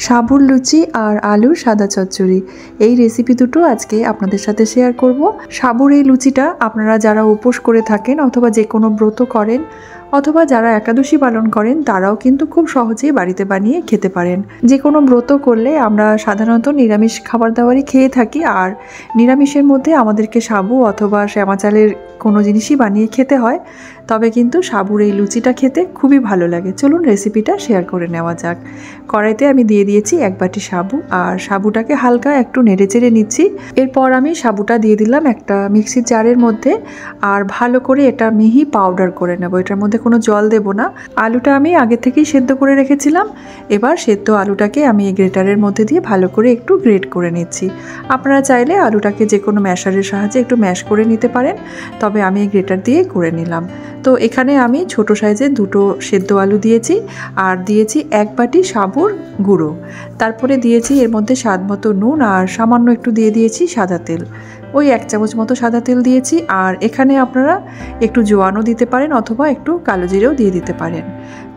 সাবুর লুচি আর আলুর সাদা চচ্চড়ি এই রেসিপি দুটো আজকে আপনাদের সাথে শেয়ার করব। সাবুর এই লুচিটা আপনারা যারা উপোস করে থাকেন অথবা যে কোনো ব্রত করেন অথবা যারা একাদশী পালন করেন তারাও কিন্তু খুব সহজেই বাড়িতে বানিয়ে খেতে পারেন। যে কোনো ব্রত করলে আমরা সাধারণত নিরামিষ খাবার দাবারই খেয়ে থাকি, আর নিরামিষের মধ্যে আমাদেরকে সাবু অথবা শ্যামা চালের কোনো জিনিসই বানিয়ে খেতে হয়। তবে কিন্তু সাবুর এই লুচিটা খেতে খুবই ভালো লাগে। চলুন রেসিপিটা শেয়ার করে নেওয়া যাক। কড়াইতে আমি দিয়ে দিয়েছি 1 বাটি সাবু, আর সাবুটাকে হালকা একটু নেড়েচেড়ে নিচ্ছি। এরপর আমি সাবুটা দিয়ে দিলাম একটা মিক্সির জারের মধ্যে, আর ভালো করে এটা মিহি পাউডার করে নেব। এটার মধ্যে কোনো জল দেব না। আলুটা আমি আগে থেকেই সেদ্ধ করে রেখেছিলাম। এবার সেদ্ধ আলুটাকে আমি এই গ্রেটারের মধ্যে দিয়ে ভালো করে একটু গ্রেট করে নিচ্ছি। আপনারা চাইলে আলুটাকে যে কোনো ম্যাশারের সাহায্যে একটু ম্যাশ করে নিতে পারেন, তবে আমি এই গ্রেটার দিয়ে করে নিলাম। তো এখানে আমি ছোট সাইজের 2টো সেদ্ধ আলু দিয়েছি, আর দিয়েছি 1 বাটি সাবুর গুঁড়ো। তারপরে দিয়েছি এর মধ্যে স্বাদ মতো নুন, আর সামান্য একটু দিয়ে দিয়েছি সাদা তেল। ওই 1 চামচ মতো সাদা তেল দিয়েছি। আর এখানে আপনারা একটু জোয়ানও দিতে পারেন অথবা একটু কালো জিরেও দিয়ে দিতে পারেন।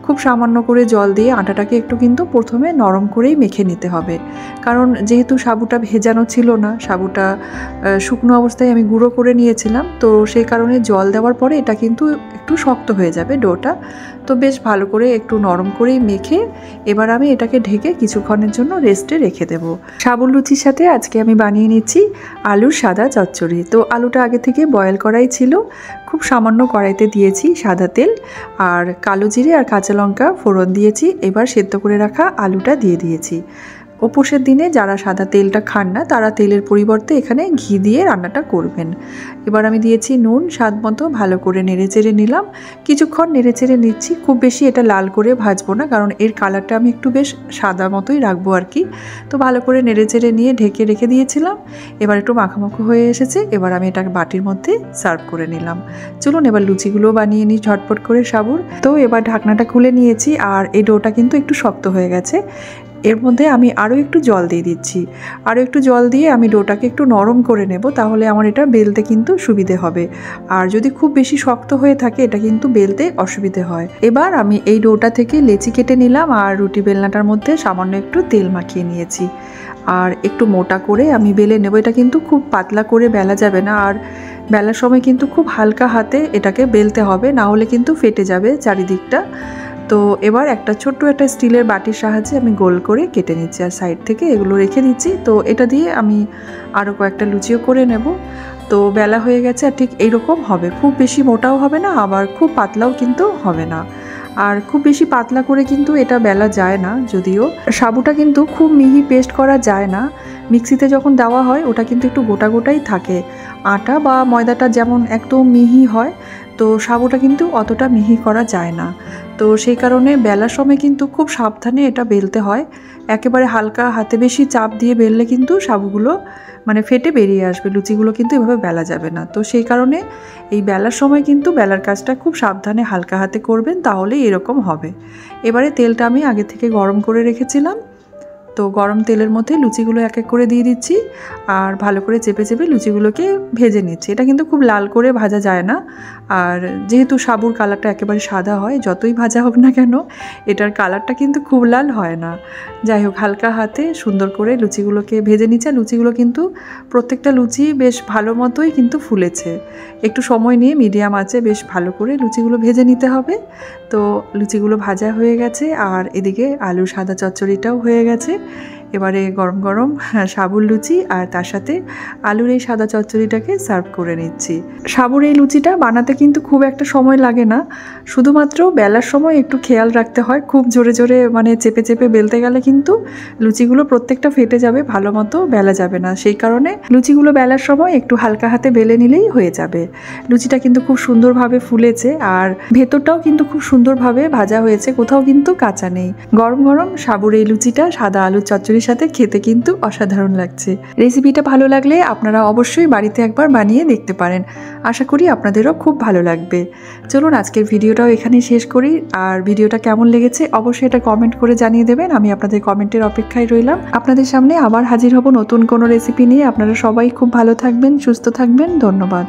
খুব সামান্য করে জল দিয়ে আটাটাকে একটু কিন্তু প্রথমে নরম করেই মেখে নিতে হবে, কারণ যেহেতু সাবুটা ভেজানো ছিল না, সাবুটা শুকনো অবস্থায় আমি গুঁড়ো করে নিয়েছিলাম, তো সেই কারণে জল দেওয়ার পরে এটা কিন্তু একটু শক্ত হয়ে যাবে ডোটা। তো বেশ ভালো করে একটু নরম করেই মেখে এবার আমি এটাকে ঢেকে কিছুক্ষণের জন্য রেস্টে রেখে দেব। সাবুর লুচির সাথে আজকে আমি বানিয়ে নিচ্ছি আলুর সাদা চচ্চড়ি। তো আলুটা আগে থেকে বয়েল করাই ছিল। খুব সামান্য কড়াইতে দিয়েছি সাদা তেল, আর কালো জিরে আর কাঁচা লঙ্কা ফোড়ন দিয়েছি। এবার সেদ্ধ করে রাখা আলুটা দিয়ে দিয়েছি। উপোসের দিনে যারা সাদা তেলটা খান না তারা তেলের পরিবর্তে এখানে ঘি দিয়ে রান্নাটা করবেন। এবার আমি দিয়েছি নুন স্বাদ মতো, ভালো করে নেড়েচেড়ে নিলাম। কিছুক্ষণ নেড়েচেড়ে নিচ্ছি, খুব বেশি এটা লাল করে ভাজবো না, কারণ এর কালারটা আমি একটু বেশ সাদা মতোই রাখবো আর কি। তো ভালো করে নেড়েচেড়ে নিয়ে ঢেকে রেখে দিয়েছিলাম। এবার একটু মাখামাখো হয়ে এসেছে। এবার আমি এটাকে বাটির মধ্যে সার্ভ করে নিলাম। চলুন এবার লুচিগুলো বানিয়ে নিই ঝটপট করে সাবুর। তো এবার ঢাকনাটা খুলে নিয়েছি, আর এই ডোটা কিন্তু একটু শক্ত হয়ে গেছে। এর মধ্যে আমি আরও একটু জল দিয়ে দিচ্ছি। আরও একটু জল দিয়ে আমি ডোটাকে একটু নরম করে নেব, তাহলে আমার এটা বেলতে কিন্তু সুবিধে হবে। আর যদি খুব বেশি শক্ত হয়ে থাকে এটা কিন্তু বেলতে অসুবিধে হয়। এবার আমি এই ডোটা থেকে লেচি কেটে নিলাম, আর রুটি বেলনাটার মধ্যে সামান্য একটু তেল মাখিয়ে নিয়েছি। আর একটু মোটা করে আমি বেলে নেব। এটা কিন্তু খুব পাতলা করে বেলা যাবে না, আর বেলার সময় কিন্তু খুব হালকা হাতে এটাকে বেলতে হবে, না হলে কিন্তু ফেটে যাবে চারিদিকটা। তো এবার একটা ছোট্ট একটা স্টিলের বাটির সাহায্যে আমি গোল করে কেটে নিচ্ছি, আর সাইড থেকে এগুলো রেখে দিচ্ছি। তো এটা দিয়ে আমি আরও কয়েকটা লুচিও করে নেব। তো বেলা হয়ে গেছে, আর ঠিক এইরকম হবে। খুব বেশি মোটাও হবে না, আবার খুব পাতলাও কিন্তু হবে না। আর খুব বেশি পাতলা করে কিন্তু এটা বেলা যায় না। যদিও সাবুটা কিন্তু খুব মিহি পেস্ট করা যায় না, মিক্সিতে যখন দেওয়া হয় ওটা কিন্তু একটু গোটা গোটাই থাকে। আটা বা ময়দাটা যেমন একদম মিহি হয়, তো সাবুটা কিন্তু অতটা মিহি করা যায় না। তো সেই কারণে বেলার সময় কিন্তু খুব সাবধানে এটা বেলতে হয়। একেবারে হালকা হাতে বেশি চাপ দিয়ে বেললে কিন্তু সাবুগুলো মানে ফেটে বেরিয়ে আসবে, লুচিগুলো কিন্তু এভাবে বেলা যাবে না। তো সেই কারণে এই বেলার সময় কিন্তু বেলার কাজটা খুব সাবধানে হালকা হাতে করবেন, তাহলে এরকম হবে। এবারে তেলটা আমি আগে থেকে গরম করে রেখেছিলাম। তো গরম তেলের মধ্যে লুচিগুলো এক এক করে দিয়ে দিচ্ছি, আর ভালো করে চেপে চেপে লুচিগুলোকে ভেজে নিচ্ছি। এটা কিন্তু খুব লাল করে ভাজা যায় না, আর যেহেতু সাবুর কালারটা একেবারে সাদা হয়, যতই ভাজা হোক না কেন এটার কালারটা কিন্তু খুব লাল হয় না। যাই হোক, হালকা হাতে সুন্দর করে লুচিগুলোকে ভেজে নিচ্ছে। লুচিগুলো কিন্তু প্রত্যেকটা লুচি বেশ ভালো মতোই কিন্তু ফুলেছে। একটু সময় নিয়ে মিডিয়াম আঁচে বেশ ভালো করে লুচিগুলো ভেজে নিতে হবে। তো লুচিগুলো ভাজা হয়ে গেছে, আর এদিকে আলুর সাদা চচ্চড়িটাও হয়ে গেছে। এবারে গরম গরম সাবুর লুচি আর তার সাথে আলুর এই সাদা চচ্চড়িটাকে সার্ভ করে নিচ্ছি। সাবুর এই লুচিটা বানাতে কিন্তু খুব একটা সময় লাগে না, শুধুমাত্র বেলার সময় একটু খেয়াল রাখতে হয়। খুব জোরে জোরে মানে চেপে চেপে বেলতে গেলে কিন্তু লুচিগুলো প্রত্যেকটা ফেটে যাবে, ভালো মতো বেলা যাবে না। সেই কারণে লুচিগুলো বেলার সময় একটু হালকা হাতে বেলে নিলেই হয়ে যাবে। লুচিটা কিন্তু খুব সুন্দরভাবে ফুলেছে, আর ভেতরটাও কিন্তু খুব সুন্দরভাবে ভাজা হয়েছে, কোথাও কিন্তু কাঁচা নেই। গরম গরম সাবুর এই লুচিটা সাদা আলুর চচ্চড়ি সাথে খেতে কিন্তু অসাধারণ লাগছে। রেসিপিটা ভালো লাগলে আপনারা অবশ্যই বাড়িতে একবার বানিয়ে দেখতে পারেন। আশা করি আপনাদেরও খুব ভালো লাগবে। চলুন আজকের ভিডিওটাও এখানে শেষ করি। আর ভিডিওটা কেমন লেগেছে অবশ্যই এটা কমেন্ট করে জানিয়ে দেবেন। আমি আপনাদের কমেন্টের অপেক্ষায় রইলাম। আপনাদের সামনে আবার হাজির হব নতুন কোনো রেসিপি নিয়ে। আপনারা সবাই খুব ভালো থাকবেন, সুস্থ থাকবেন। ধন্যবাদ।